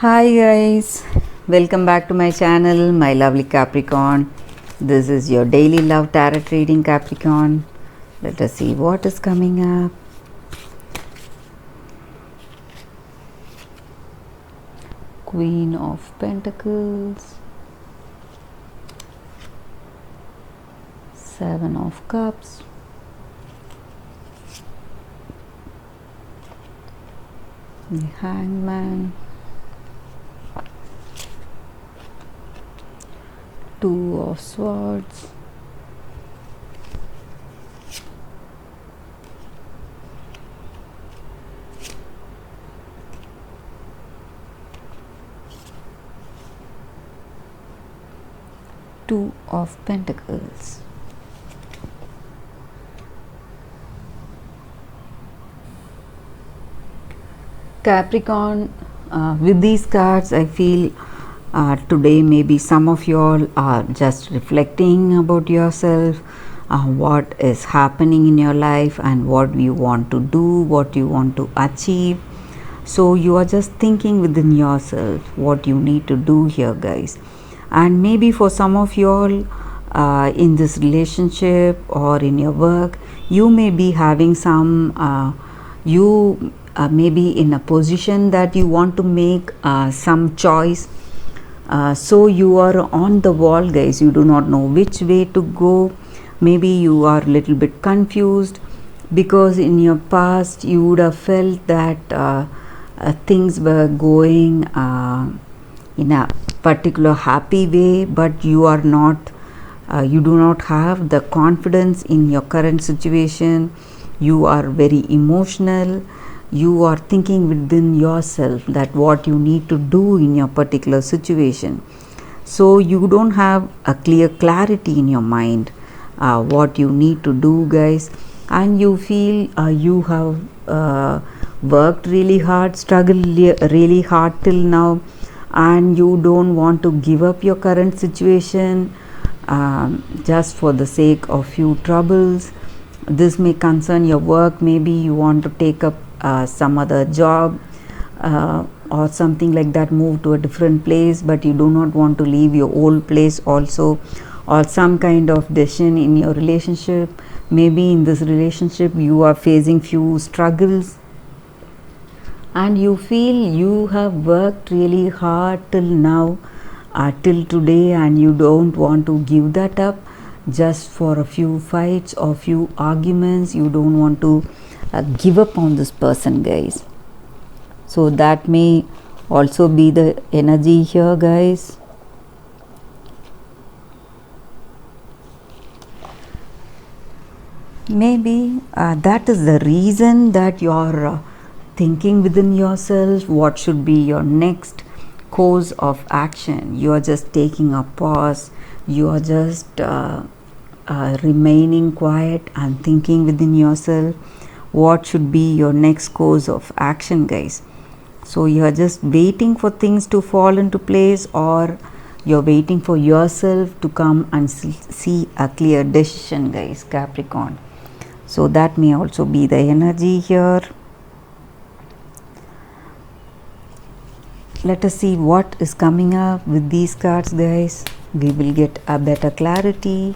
Hi guys, welcome back to my channel, my lovely Capricorn. This is your daily love tarot reading, Capricorn. Let us see what is coming up. Queen of Pentacles, Seven of Cups, the Hangman, Two of Swords, Two of Pentacles. Capricorn, with these cards I feel today maybe some of you all are just reflecting about yourself, what is happening in your life and what you want to do, what you want to achieve. So you are just thinking within yourself what you need to do here, guys. And maybe for some of you all in this relationship or in your work, you may be having some you may be in a position that you want to make some choice. So you are on the wall, guys. You do not know which way to go. Maybe you are a little bit confused because in your past you would have felt that things were going in a particular happy way, but you are not you do not have the confidence in your current situation. You are very emotional. You are thinking within yourself that what you need to do in your particular situation. So you don't have a clear clarity in your mind what you need to do, guys. And you feel you have worked really hard, struggled really hard till now, and you don't want to give up your current situation just for the sake of few troubles. This may concern your work. Maybe you want to take up some other job or something like that, move to a different place, but you do not want to leave your old place also, or some kind of decision in your relationship. Maybe in this relationship you are facing few struggles and you feel you have worked really hard till now, till today, and you don't want to give that up just for a few fights or few arguments. You don't want to give up on this person, guys. So that may also be the energy here, guys. Maybe that is the reason that you are thinking within yourself what should be your next course of action. You are just taking a pause. You are just remaining quiet and thinking within yourself what should be your next course of action, guys. So you are just waiting for things to fall into place, or you're waiting for yourself to come and see a clear decision, guys, Capricorn. So that may also be the energy here. Let us see what is coming up with these cards, guys. We will get a better clarity.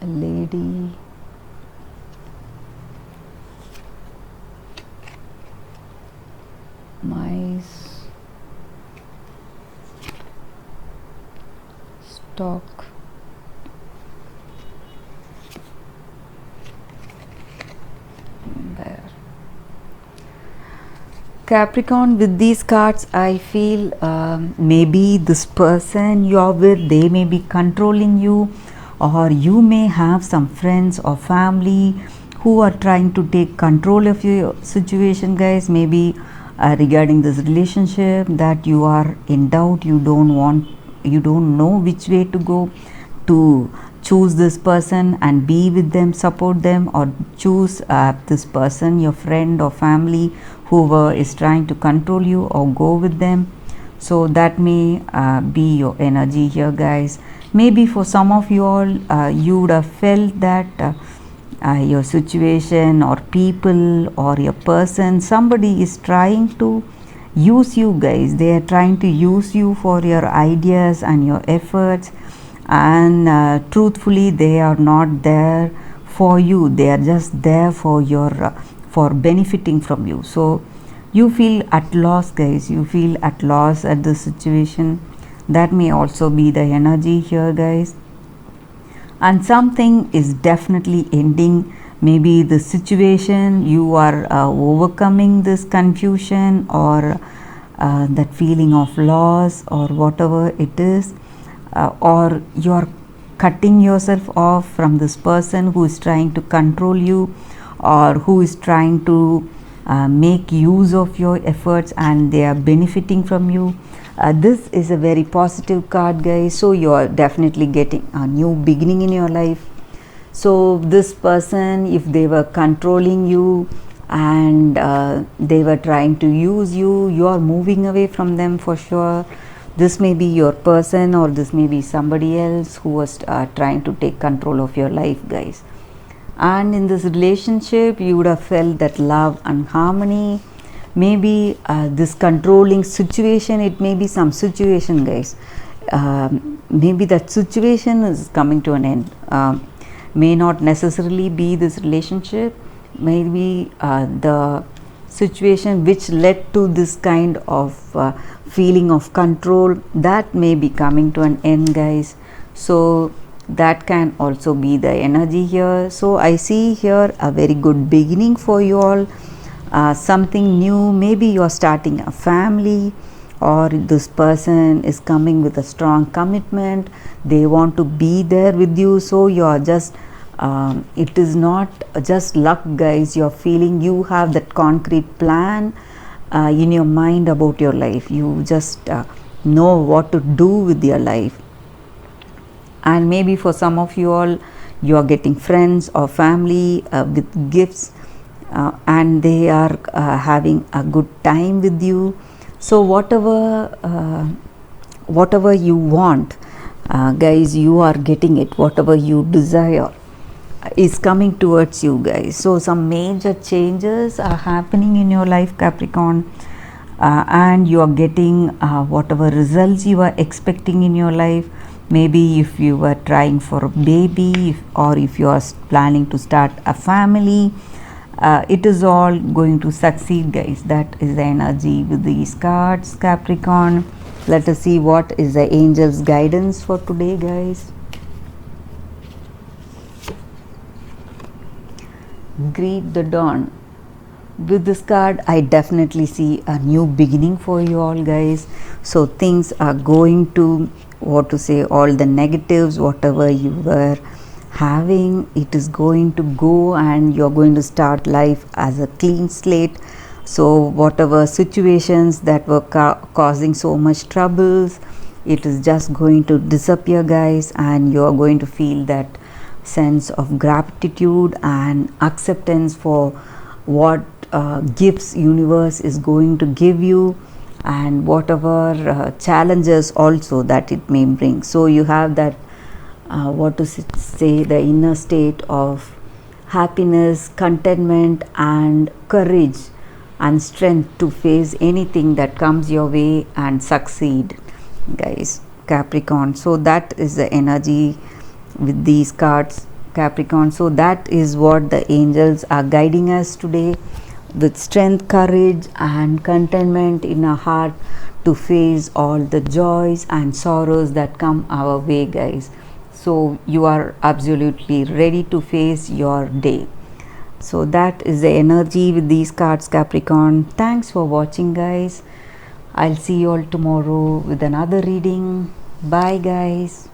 A lady, mice, stock, bear. Capricorn, with these cards I feel maybe this person you are with, they may be controlling you, or you may have some friends or family who are trying to take control of your situation, guys. Maybe regarding this relationship that you are in doubt, you don't know which way to go, to choose this person and be with them, support them, or choose this person, your friend or family, whoever is trying to control you, or go with them. So that may be your energy here, guys. Maybe for some of you all, you would have felt that your situation or people or your person, somebody is trying to use you, guys. They are trying to use you for your ideas and your efforts, and truthfully they are not there for you. They are just there for your for benefiting from you. So you feel at loss, guys. You feel at loss at the situation. That may also be the energy here, guys. And something is definitely ending. Maybe the situation, you are overcoming this confusion or that feeling of loss or whatever it is, or you are cutting yourself off from this person who is trying to control you or who is trying to make use of your efforts and they are benefiting from you. This is a very positive card, guys. So you are definitely getting a new beginning in your life. So this person, if they were controlling you and they were trying to use you, you are moving away from them for sure. This may be your person or this may be somebody else who was trying to take control of your life, guys. And in this relationship, you would have felt that love and harmony. Maybe this controlling situation, it may be some situation, guys. Maybe that situation is coming to an end. May not necessarily be this relationship. Maybe the situation which led to this kind of feeling of control, that may be coming to an end, guys. So that can also be the energy here. So I see here a very good beginning for you all. Something new. Maybe you are starting a family, or this person is coming with a strong commitment. They want to be there with you. So you are just it is not just luck, guys. You are feeling you have that concrete plan in your mind about your life. You just know what to do with your life. And maybe for some of you all, you are getting friends or family with gifts, and they are having a good time with you. So whatever you want, guys, you are getting it. Whatever you desire is coming towards you, guys. So some major changes are happening in your life, Capricorn, and you are getting whatever results you are expecting in your life. Maybe if you were trying for a baby, or if you are planning to start a family, it is all going to succeed, guys. That is the energy with these cards, Capricorn. Let us see what is the angel's guidance for today, guys. Greet the dawn. With this card, I definitely see a new beginning for you all, guys. So things are going to, what to say, all the negatives, whatever you were having, it is going to go, and you're going to start life as a clean slate. So whatever situations that were causing so much troubles, it is just going to disappear, guys, and you're going to feel that sense of gratitude and acceptance for what gifts universe is going to give you, and whatever challenges also that it may bring. So you have that what to say, the inner state of happiness, contentment and courage and strength to face anything that comes your way and succeed, guys, Capricorn. So that is the energy with these cards, Capricorn. So that is what the angels are guiding us today, with strength, courage and contentment in our heart to face all the joys and sorrows that come our way, guys. So you are absolutely ready to face your day. So that is the energy with these cards, Capricorn. Thanks for watching, guys. I'll see you all tomorrow with another reading. Bye, guys.